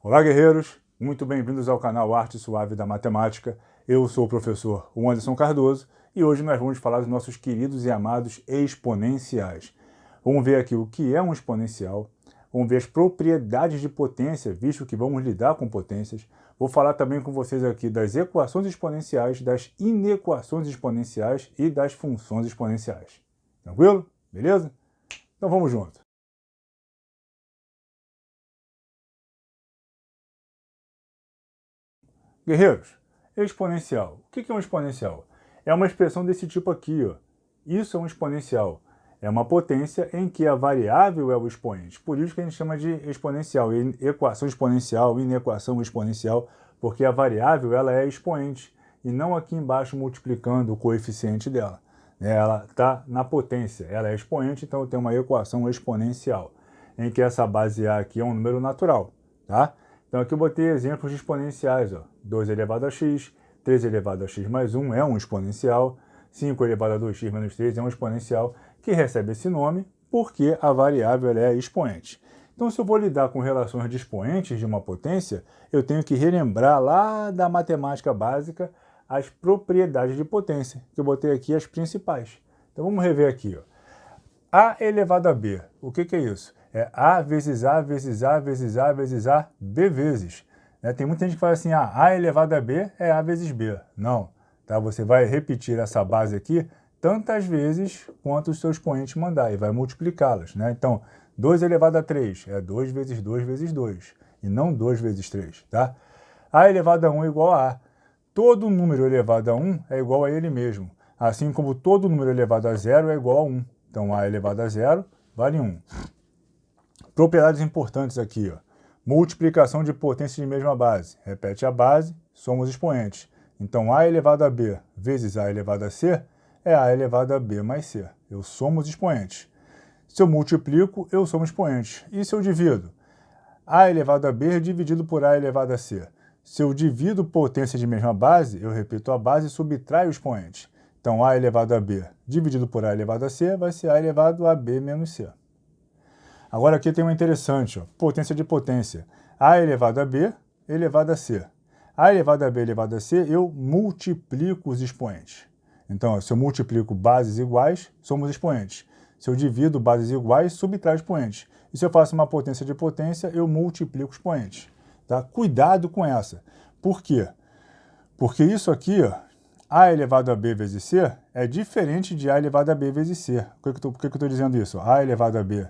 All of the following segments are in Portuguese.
Olá, guerreiros! Muito bem-vindos ao canal Arte Suave da Matemática. Eu sou o professor Anderson Cardoso e hoje nós vamos falar dos nossos queridos e amados exponenciais. Vamos ver aqui o que é um exponencial, vamos ver as propriedades de potência, visto que vamos lidar com potências. Vou falar também com vocês aqui das equações exponenciais, das inequações exponenciais e das funções exponenciais. Tranquilo? Beleza? Então vamos junto. Guerreiros, exponencial. O que é um exponencial? É uma expressão desse tipo aqui, ó. Isso é um exponencial. É uma potência em que a variável é o expoente. Por isso que a gente chama de exponencial, equação exponencial, inequação exponencial, porque a variável ela é expoente e não aqui embaixo multiplicando o coeficiente dela. Ela está na potência, ela é expoente, então eu tenho uma equação exponencial, em que essa base A aqui é um número natural, tá? Então aqui eu botei exemplos de exponenciais, ó. 2 elevado a x, 3 elevado a x mais 1 é um exponencial, 5 elevado a 2x menos 3 é um exponencial, que recebe esse nome porque a variável é expoente. Então, se eu vou lidar com relações de expoentes de uma potência, eu tenho que relembrar lá da matemática básica as propriedades de potência, que eu botei aqui as principais. Então, vamos rever aqui, ó. A elevado a b, o que é isso? É A vezes A vezes A vezes A vezes A, B vezes. Tem muita gente que fala assim, A elevado a B é A vezes B. Não, tá? Você vai repetir essa base aqui tantas vezes quanto o seu expoente mandar e vai multiplicá-las, né? Então, 2 elevado a 3 é 2 vezes 2 vezes 2, e não 2 vezes 3, tá? A elevado a 1 é igual a A. Todo número elevado a 1 é igual a ele mesmo, assim como todo número elevado a 0 é igual a 1. Então, A elevado a 0 vale 1. Propriedades importantes aqui, ó. Multiplicação de potências de mesma base. Repete a base, somos expoentes. Então, A elevado a B vezes A elevado a C é A elevado a B mais C. Eu somos expoentes. Se eu multiplico, eu somo expoente. E se eu divido? A elevado a B dividido por A elevado a C. Se eu divido potência de mesma base, eu repito a base e subtraio o expoente. Então, A elevado a B dividido por A elevado a C vai ser A elevado a B menos C. Agora aqui tem uma interessante, ó, potência de potência. A elevado a B elevado a C. A elevado a B elevado a C, eu multiplico os expoentes. Então, ó, se eu multiplico bases iguais, somos expoentes. Se eu divido bases iguais, subtraio expoentes. E se eu faço uma potência de potência, eu multiplico expoentes. Tá? Cuidado com essa. Por quê? Porque isso aqui, ó, A elevado a B vezes C é diferente de A elevado a B vezes C. Por que eu estou dizendo isso? A elevado a B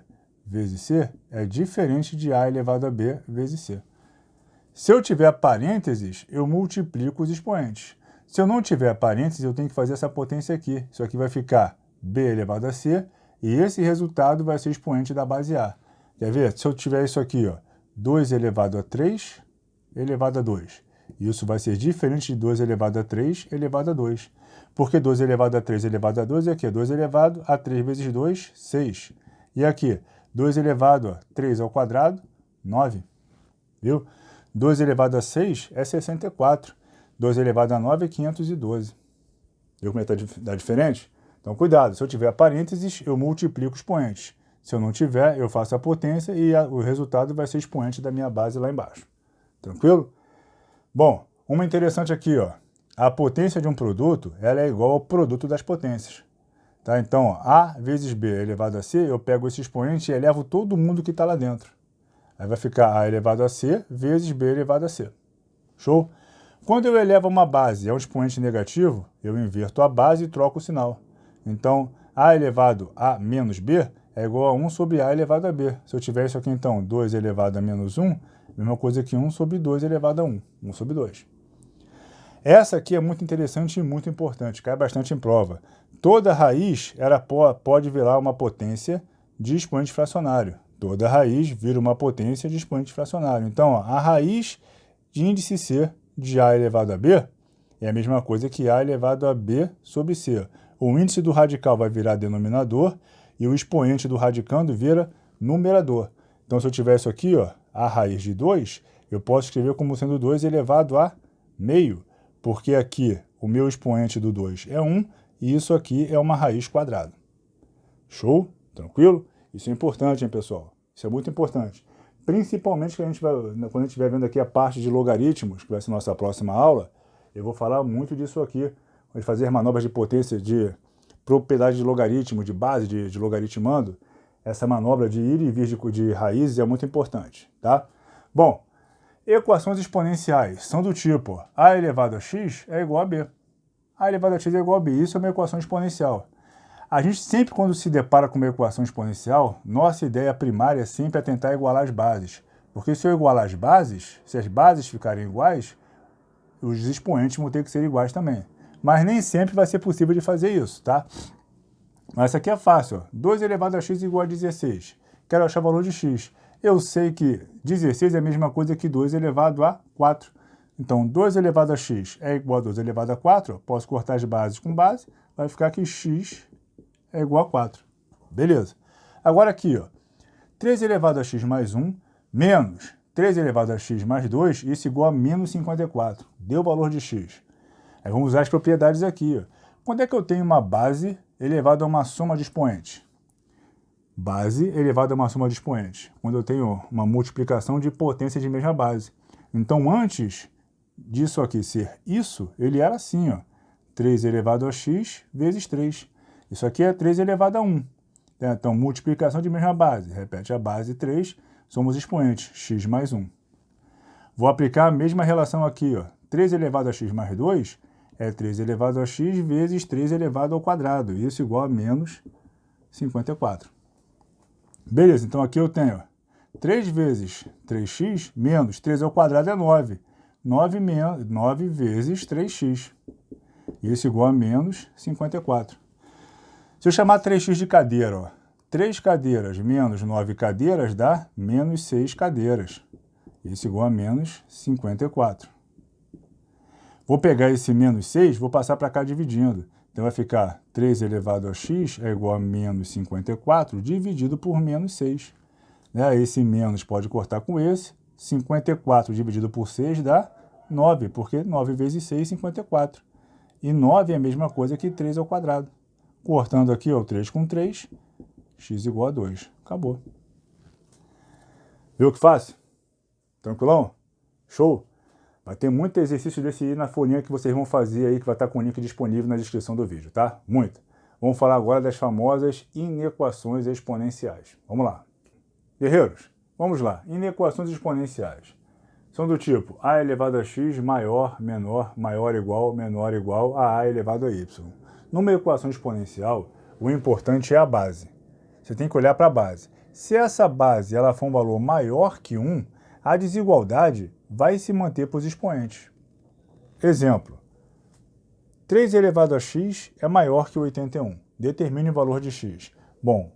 vezes C é diferente de A elevado a B vezes C. Se eu tiver parênteses, eu multiplico os expoentes. Se eu não tiver parênteses, eu tenho que fazer essa potência aqui. Isso aqui vai ficar B elevado a C, e esse resultado vai ser expoente da base A. Quer ver? Se eu tiver isso aqui, ó, 2 elevado a 3 elevado a 2. Isso vai ser diferente de 2 elevado a 3 elevado a 2. Porque 2 elevado a 3 elevado a 2 é aqui, 2 elevado a 3 vezes 2, 6. E aqui, 2 elevado a 3 ao quadrado, 9. Viu? 2 elevado a 6 é 64. 2 elevado a 9 é 512. Viu como é que está diferente? Então, cuidado. Se eu tiver parênteses, eu multiplico expoentes. Se eu não tiver, eu faço a potência e o resultado vai ser expoente da minha base lá embaixo. Tranquilo? Bom, uma interessante aqui, ó. A potência de um produto ela é igual ao produto das potências. Tá? Então, ó, A vezes B elevado a C, eu pego esse expoente e elevo todo mundo que está lá dentro. Aí vai ficar A elevado a C vezes B elevado a C. Show? Quando eu elevo uma base a um expoente negativo, eu inverto a base e troco o sinal. Então, A elevado a menos B é igual a 1 sobre A elevado a B. Se eu tiver isso aqui, então, 2 elevado a menos 1, mesma coisa que 1 sobre 2 elevado a 1. 1 sobre 2. Essa aqui é muito interessante e muito importante, cai bastante em prova. Toda raiz pode virar uma potência de expoente fracionário. Toda raiz vira uma potência de expoente fracionário. Então, ó, a raiz de índice C de A elevado a B é a mesma coisa que A elevado a B sobre C. O índice do radical vai virar denominador e o expoente do radicando vira numerador. Então, se eu tiver isso aqui, ó, a raiz de 2, eu posso escrever como sendo 2 elevado a meio, porque aqui o meu expoente do 2 é 1 e isso aqui é uma raiz quadrada. Show? Tranquilo? Isso é importante, hein, pessoal? Isso é muito importante. Principalmente que a gente vai, quando a gente estiver vendo aqui a parte de logaritmos, que vai ser nossa próxima aula, eu vou falar muito disso aqui. Vamos fazer manobras de potência, de propriedade de logaritmo, de base de logaritmando. Essa manobra de ir e vir de raízes é muito importante, tá? Bom, equações exponenciais são do tipo a elevado a x é igual a b. A elevado a x é igual a b. Isso é uma equação exponencial. A gente sempre, quando se depara com uma equação exponencial, nossa ideia primária é sempre tentar igualar as bases. Porque se eu igualar as bases, se as bases ficarem iguais, os expoentes vão ter que ser iguais também. Mas nem sempre vai ser possível de fazer isso, tá? Mas essa aqui é fácil, ó. 2 elevado a x igual a 16. Quero achar o valor de x. Eu sei que 16 é a mesma coisa que 2 elevado a 4. Então, 2 elevado a x é igual a 2 elevado a 4. Posso cortar as bases com base. Vai ficar que x é igual a 4. Beleza. Agora aqui, ó, 3 elevado a x mais 1 menos 3 elevado a x mais 2, isso igual a menos 54. Deu o valor de x. Aí vamos usar as propriedades aqui, ó. Quando é que eu tenho uma base elevada a uma soma de expoentes? Base elevada a uma soma de expoentes. Quando eu tenho uma multiplicação de potência de mesma base. Então, antes disso aqui ser isso, ele era assim, ó. 3 elevado a x vezes 3. Isso aqui é 3 elevado a 1. Então, multiplicação de mesma base. Repete a base 3, somos expoentes, x mais 1. Vou aplicar a mesma relação aqui, ó. 3 elevado a x mais 2 é 3 elevado a x vezes 3 elevado ao quadrado. Isso igual a menos 54. Beleza, então aqui eu tenho 3 vezes 3x menos 3 ao quadrado é 9. 9 vezes 3x. Isso igual a menos 54. Se eu chamar 3x de cadeira, ó, 3 cadeiras menos 9 cadeiras dá menos 6 cadeiras. Isso igual a menos 54. Vou pegar esse menos 6, vou passar para cá dividindo. Então vai ficar 3 elevado a x é igual a menos 54 dividido por menos 6. Esse menos pode cortar com esse. 54 dividido por 6 dá 9, porque 9 vezes 6, 54. E 9 é a mesma coisa que 3 ao quadrado. Cortando aqui, ó, 3 com 3, x igual a 2. Acabou. Viu que fácil? Tranquilão? Show? Vai ter muito exercício desse aí na folhinha que vocês vão fazer aí, que vai estar com o link disponível na descrição do vídeo, tá? Muito. Vamos falar agora das famosas inequações exponenciais. Vamos lá. Guerreiros, vamos lá. Inequações exponenciais. São do tipo a elevado a x maior, menor, maior igual a elevado a y. Numa equação exponencial, o importante é a base. Você tem que olhar para a base. Se essa base ela for um valor maior que 1, a desigualdade vai se manter para os expoentes. Exemplo, 3 elevado a x é maior que 81. Determine o valor de x. Bom,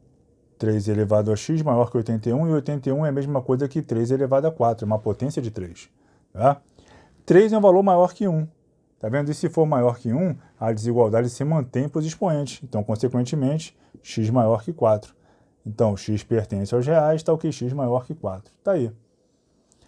3 elevado a x maior que 81 e 81 é a mesma coisa que 3 elevado a 4, é uma potência de 3. Tá? 3 é um valor maior que 1. Tá vendo? E se for maior que 1, a desigualdade se mantém para os expoentes. Então, consequentemente, x maior que 4. Então, x pertence aos reais, tal que x maior que 4. Tá aí.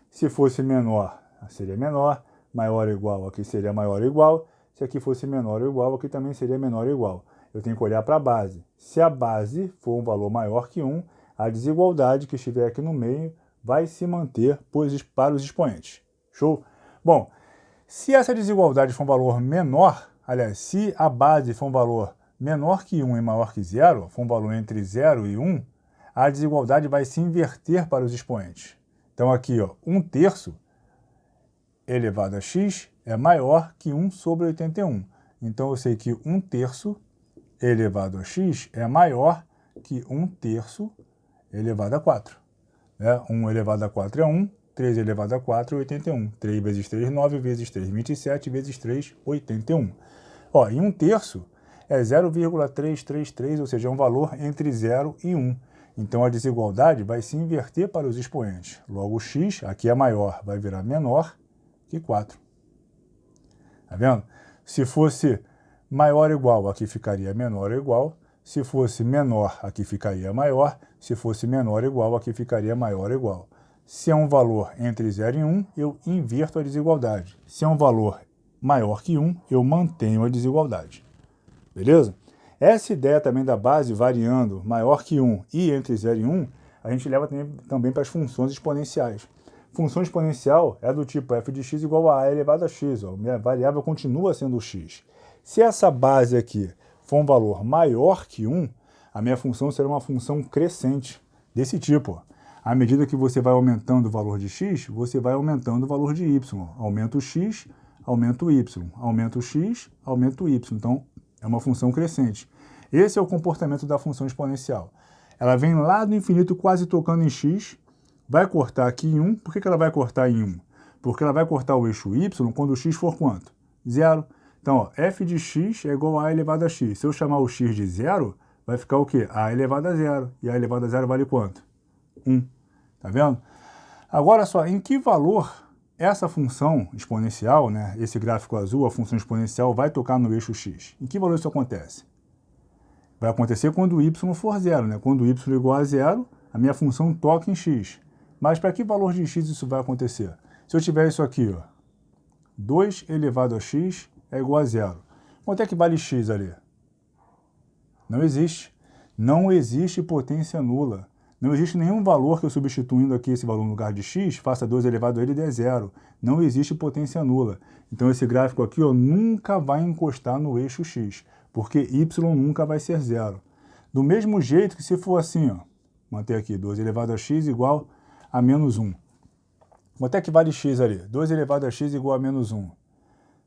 Se fosse menor, seria menor. Maior ou igual, aqui seria maior ou igual. Se aqui fosse menor ou igual, aqui também seria menor ou igual. Eu tenho que olhar para a base. Se a base for um valor maior que 1, a desigualdade que estiver aqui no meio vai se manter para os expoentes. Show? Bom, se essa desigualdade for um valor menor, aliás, se a base for um valor menor que 1 e maior que 0, for um valor entre 0 e 1, a desigualdade vai se inverter para os expoentes. Então aqui, ó, 1/3 elevado a x é maior que 1 sobre 81. Então eu sei que 1/3 elevado a x é maior que 1/3 elevado a 4. 1 elevado a 4 é 1, 3 elevado a 4 é 81. 3 vezes 3, 9 vezes 3, 27 vezes 3, 81. Ó, e 1/3 é 0,333, ou seja, é um valor entre 0 e 1. Então a desigualdade vai se inverter para os expoentes. Logo, o x, aqui é maior, vai virar menor que 4. Tá vendo? Se fosse maior ou igual, aqui ficaria menor ou igual. Se fosse menor, aqui ficaria maior. Se fosse menor ou igual, aqui ficaria maior ou igual. Se é um valor entre 0 e 1, eu inverto a desigualdade. Se é um valor maior que 1, eu mantenho a desigualdade. Beleza? Essa ideia também da base variando maior que 1 e entre 0 e 1, a gente leva também para as funções exponenciais. Função exponencial é do tipo f de x igual a elevado a x. Ó. Minha variável continua sendo x. Se essa base aqui for um valor maior que 1, a minha função será uma função crescente, desse tipo. Ó. À medida que você vai aumentando o valor de x, você vai aumentando o valor de y. Aumenta o x, aumenta o y. Aumenta o x, aumenta o y. Então, é uma função crescente. Esse é o comportamento da função exponencial. Ela vem lá do infinito quase tocando em x, vai cortar aqui em 1. Por que ela vai cortar em 1? Porque ela vai cortar o eixo y quando o x for quanto? 0. Então, ó, f de x é igual a a elevado a x. Se eu chamar o x de 0, vai ficar o quê? A elevado a 0. E a elevado a 0 vale quanto? 1. Tá vendo? Agora só, em que valor essa função exponencial, né, esse gráfico azul, a função exponencial, vai tocar no eixo x? Em que valor isso acontece? Vai acontecer quando o y for 0. Né? Quando o y é igual a 0, a minha função toca em x. Mas para que valor de x isso vai acontecer? Se eu tiver isso aqui, ó, 2 elevado a x é igual a 0. Quanto é que vale x ali? Não existe. Não existe potência nula. Não existe nenhum valor que eu substituindo aqui esse valor no lugar de x, faça 2 elevado a ele e dê 0. Não existe potência nula. Então esse gráfico aqui ó, nunca vai encostar no eixo x, porque y nunca vai ser 0. Do mesmo jeito que se for assim, ó, manter aqui 2 elevado a x igual a menos 1. Quanto é que vale x ali? 2 elevado a x igual a menos 1.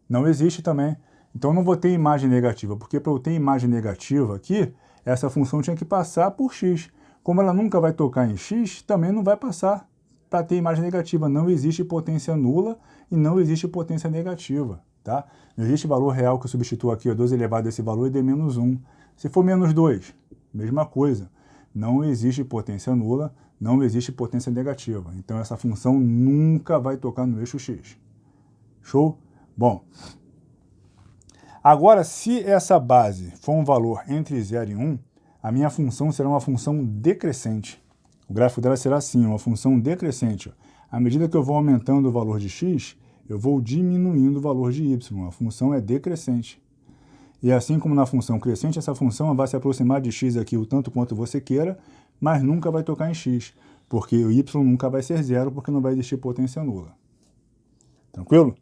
Não existe também. Então não vou ter imagem negativa, porque para eu ter imagem negativa aqui, essa função tinha que passar por x. Como ela nunca vai tocar em x, também não vai passar para ter imagem negativa. Não existe potência nula e não existe potência negativa. Tá? Não existe valor real que eu substituo aqui, ó, 2 elevado a esse valor e dê menos 1. Se for menos 2, mesma coisa. Não existe potência nula, não existe potência negativa. Então essa função nunca vai tocar no eixo x. Show? Bom, agora se essa base for um valor entre 0 e 1, a minha função será uma função decrescente. O gráfico dela será assim, uma função decrescente. Ó. À medida que eu vou aumentando o valor de x, eu vou diminuindo o valor de y. A função é decrescente. E assim como na função crescente, essa função vai se aproximar de x aqui o tanto quanto você queira, mas nunca vai tocar em x, porque o y nunca vai ser 0, porque não vai existir potência nula. Tranquilo?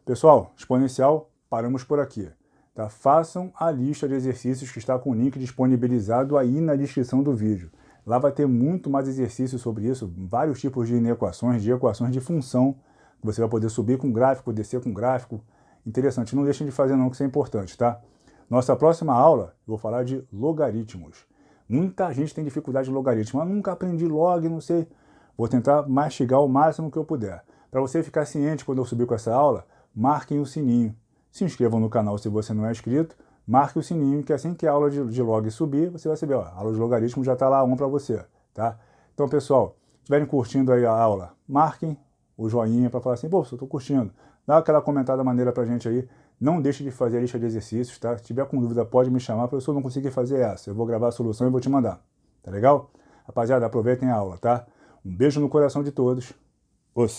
Pessoal, exponencial, paramos por aqui. Tá? Façam a lista de exercícios que está com o link disponibilizado aí na descrição do vídeo. Lá vai ter muito mais exercícios sobre isso, vários tipos de equações de função, que você vai poder subir com gráfico, descer com gráfico. Interessante, não deixem de fazer não, que isso é importante, tá? Nossa próxima aula, eu vou falar de logaritmos. Muita gente tem dificuldade em logaritmo, mas nunca aprendi log, não sei. Vou tentar mastigar o máximo que eu puder. Para você ficar ciente quando eu subir com essa aula, marquem o sininho. Se inscrevam no canal se você não é inscrito, marque o sininho, que assim que a aula de log subir, você vai saber, ó, a aula de logaritmo já está lá para você, tá? Então, pessoal, se estiverem curtindo aí a aula, marquem o joinha para falar assim, pô, eu estou curtindo. Dá aquela comentada maneira pra gente aí. Não deixe de fazer a lista de exercícios, tá? Se tiver com dúvida, pode me chamar, professor, não consegui fazer essa. Eu vou gravar a solução e vou te mandar. Tá legal? Rapaziada, aproveitem a aula, tá? Um beijo no coração de todos. Os